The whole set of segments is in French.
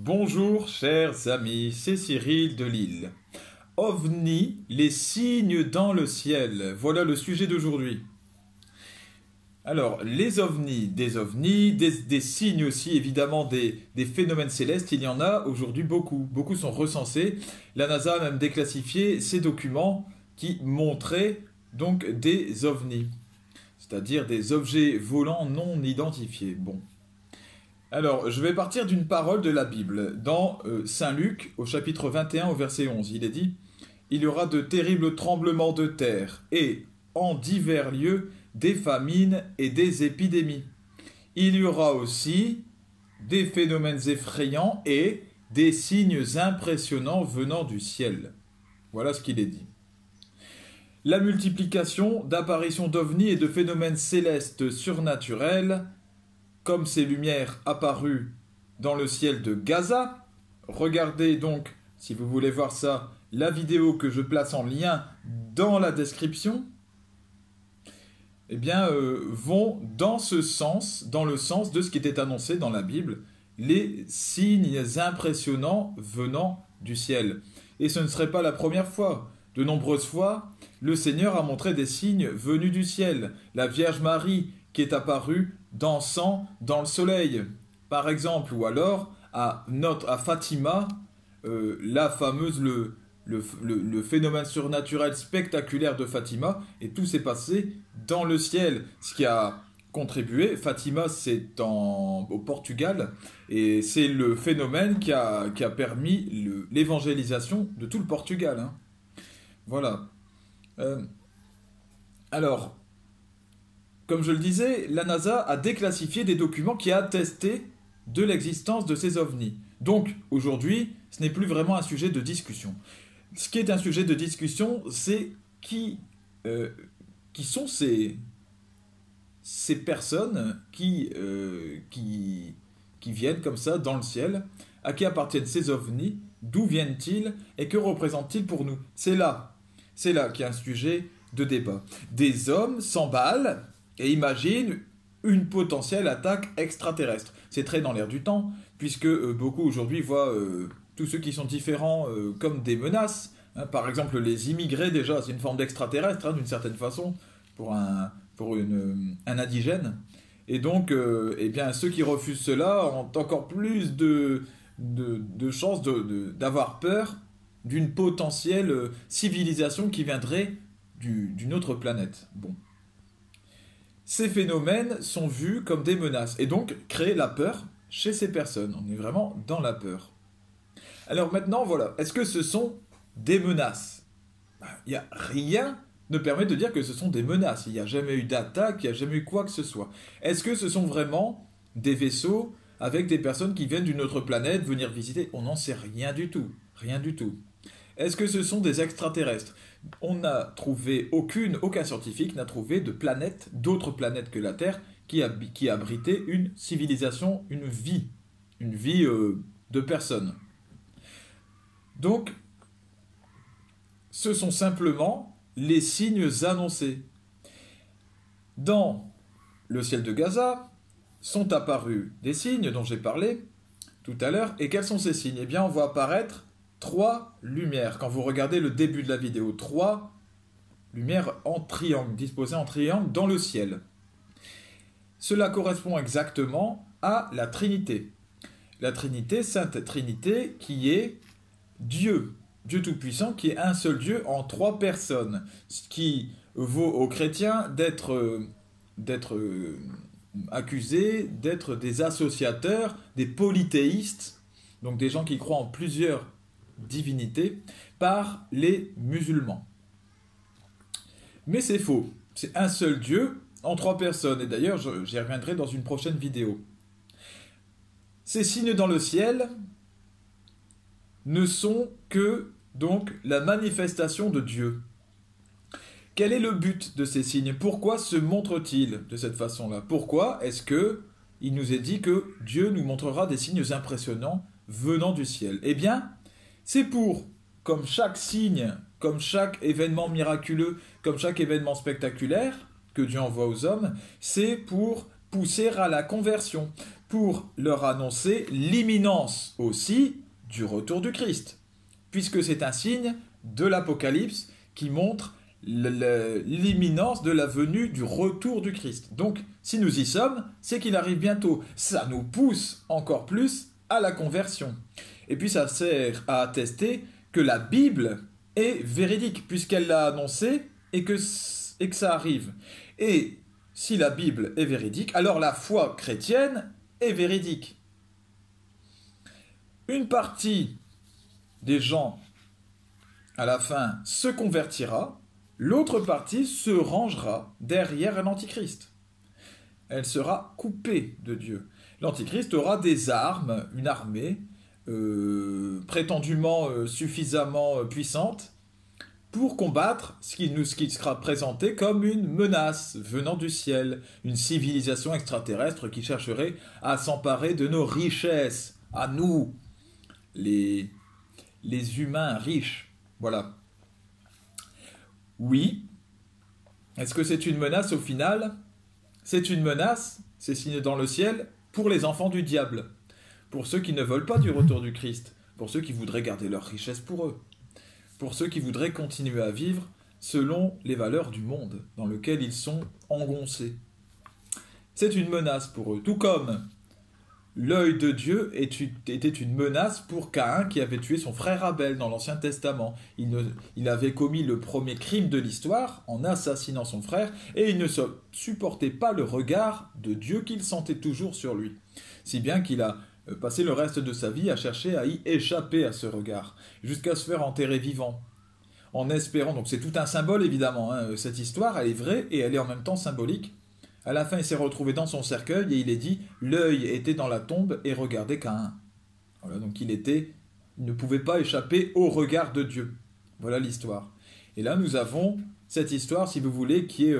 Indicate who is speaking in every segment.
Speaker 1: Bonjour chers amis, c'est Cyril de Lille. OVNI, les signes dans le ciel, voilà le sujet d'aujourd'hui. Alors, les ovnis, des signes aussi, évidemment, des phénomènes célestes, il y en a aujourd'hui beaucoup. Beaucoup sont recensés. La NASA a même déclassifié ces documents qui montraient donc des ovnis, c'est-à-dire des objets volants non identifiés. Bon. Alors, je vais partir d'une parole de la Bible. Dans Saint Luc, au chapitre 21, au verset 11, il est dit « Il y aura de terribles tremblements de terre, et, en divers lieux, des famines et des épidémies. Il y aura aussi des phénomènes effrayants et des signes impressionnants venant du ciel. » Voilà ce qu'il est dit. La multiplication d'apparitions d'ovnis et de phénomènes célestes surnaturels, comme ces lumières apparues dans le ciel de Gaza. Regardez donc, si vous voulez voir ça, la vidéo que je place en lien dans la description, eh bien, vont dans ce sens, dans le sens de ce qui était annoncé dans la Bible, les signes impressionnants venant du ciel. Et ce ne serait pas la première fois. De nombreuses fois, le Seigneur a montré des signes venus du ciel. La Vierge Marie qui est apparue dansant dans le soleil, par exemple, ou alors à Fatima, la fameuse, le phénomène surnaturel spectaculaire de Fatima, et tout s'est passé dans le ciel, ce qui a contribué. Fatima, c'est au Portugal, et c'est le phénomène qui a permis l'évangélisation de tout le Portugal. Hein. Voilà. Alors, comme je le disais, la NASA a déclassifié des documents qui attestaient de l'existence de ces ovnis. Donc, aujourd'hui, ce n'est plus vraiment un sujet de discussion. Ce qui est un sujet de discussion, c'est qui sont ces personnes qui viennent comme ça dans le ciel, à qui appartiennent ces ovnis, d'où viennent-ils et que représentent-ils pour nous? C'est là qu'il y a un sujet de débat. Des hommes s'emballent et imaginent une potentielle attaque extraterrestre. C'est très dans l'air du temps, puisque beaucoup aujourd'hui voient tous ceux qui sont différents comme des menaces. Hein. Par exemple, les immigrés, déjà, c'est une forme d'extraterrestre, hein, d'une certaine façon, pour un indigène. Et donc, eh bien, ceux qui refusent cela ont encore plus de chances d'avoir peur d'une potentielle civilisation qui viendrait d'une autre planète. Bon. Ces phénomènes sont vus comme des menaces et donc créent la peur chez ces personnes. On est vraiment dans la peur. Alors maintenant, voilà. Est-ce que ce sont des menaces? Il n'y a rien ne permet de dire que ce sont des menaces. Il n'y a jamais eu d'attaque, il n'y a jamais eu quoi que ce soit. Est-ce que ce sont vraiment des vaisseaux avec des personnes qui viennent d'une autre planète venir visiter? On n'en sait rien du tout. Rien du tout. Est-ce que ce sont des extraterrestres? On n'a trouvé aucun scientifique n'a trouvé de planète, d'autres planètes que la Terre, qui abritait une civilisation, une vie de personnes. Donc, ce sont simplement les signes annoncés. Dans le ciel de Gaza sont apparus des signes dont j'ai parlé tout à l'heure. Et quels sont ces signes? Eh bien, on voit apparaître 3 lumières. Quand vous regardez le début de la vidéo, 3 lumières en triangle, disposées en triangle dans le ciel. Cela correspond exactement à la Trinité. La Trinité, Sainte Trinité, qui est Dieu. Dieu Tout-Puissant, qui est un seul Dieu en 3 personnes. Ce qui vaut aux chrétiens d'être accusés d'être des associateurs, des polythéistes, donc des gens qui croient en plusieurs divinités, par les musulmans. Mais c'est faux. C'est un seul Dieu en 3 personnes. Et d'ailleurs, j'y reviendrai dans une prochaine vidéo. Ces signes dans le ciel ne sont que donc la manifestation de Dieu. Quel est le but de ces signes? Pourquoi se montrent-ils de cette façon-là? Pourquoi est-ce que il nous est dit que Dieu nous montrera des signes impressionnants venant du ciel? Eh bien, c'est pour, comme chaque signe, comme chaque événement miraculeux, comme chaque événement spectaculaire que Dieu envoie aux hommes, c'est pour pousser à la conversion, pour leur annoncer l'imminence aussi du retour du Christ, puisque c'est un signe de l'Apocalypse qui montre l'imminence de la venue du retour du Christ. Donc, si nous y sommes, c'est qu'il arrive bientôt. Ça nous pousse encore plus à la conversion. Et puis, ça sert à attester que la Bible est véridique, puisqu'elle l'a annoncé et que ça arrive. Et si la Bible est véridique, alors la foi chrétienne est véridique. Une partie des gens, à la fin, se convertira, l'autre partie se rangera derrière l'Antichrist. Elle sera coupée de Dieu. L'Antichrist aura des armes, une armée, prétendument suffisamment puissante, pour combattre ce qui sera présenté comme une menace venant du ciel, une civilisation extraterrestre qui chercherait à s'emparer de nos richesses, à nous, les humains riches. Voilà. Oui. Est-ce que c'est une menace au final? C'est une menace, c'est signé dans le ciel, pour les enfants du diable, pour ceux qui ne veulent pas du retour du Christ, pour ceux qui voudraient garder leur richesse pour eux, pour ceux qui voudraient continuer à vivre selon les valeurs du monde dans lequel ils sont engoncés. C'est une menace pour eux, tout comme l'œil de Dieu était une menace pour Caïn qui avait tué son frère Abel dans l'Ancien Testament. Il avait commis le premier crime de l'histoire en assassinant son frère et il ne supportait pas le regard de Dieu qu'il sentait toujours sur lui. Si bien qu'il a passé le reste de sa vie à chercher à y échapper à ce regard, jusqu'à se faire enterrer vivant. En espérant, donc c'est tout un symbole évidemment, hein, cette histoire elle est vraie et elle est en même temps symbolique. À la fin, il s'est retrouvé dans son cercueil et il est dit « L'œil était dans la tombe et regardait Caïn ». Voilà, donc il ne pouvait pas échapper au regard de Dieu. Voilà l'histoire. Et là, nous avons cette histoire, si vous voulez, qui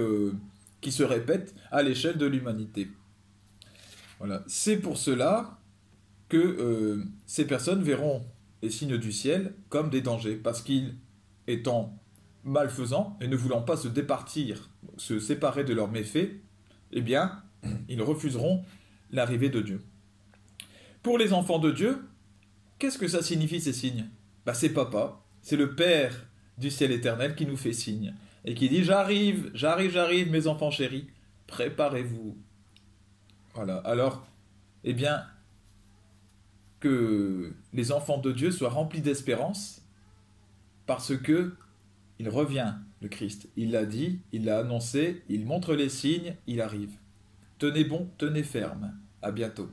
Speaker 1: se répète à l'échelle de l'humanité. Voilà. C'est pour cela que ces personnes verront les signes du ciel comme des dangers, parce qu'ils, étant malfaisants et ne voulant pas se séparer de leurs méfaits, eh bien, ils refuseront l'arrivée de Dieu. Pour les enfants de Dieu, qu'est-ce que ça signifie ces signes? C'est papa, c'est le Père du ciel éternel qui nous fait signe, et qui dit « J'arrive, j'arrive, mes enfants chéris, préparez-vous ». Voilà, alors, eh bien, que les enfants de Dieu soient remplis d'espérance, parce que il revient, le Christ. Il l'a dit, il l'a annoncé, il montre les signes, il arrive. Tenez bon, tenez ferme. À bientôt.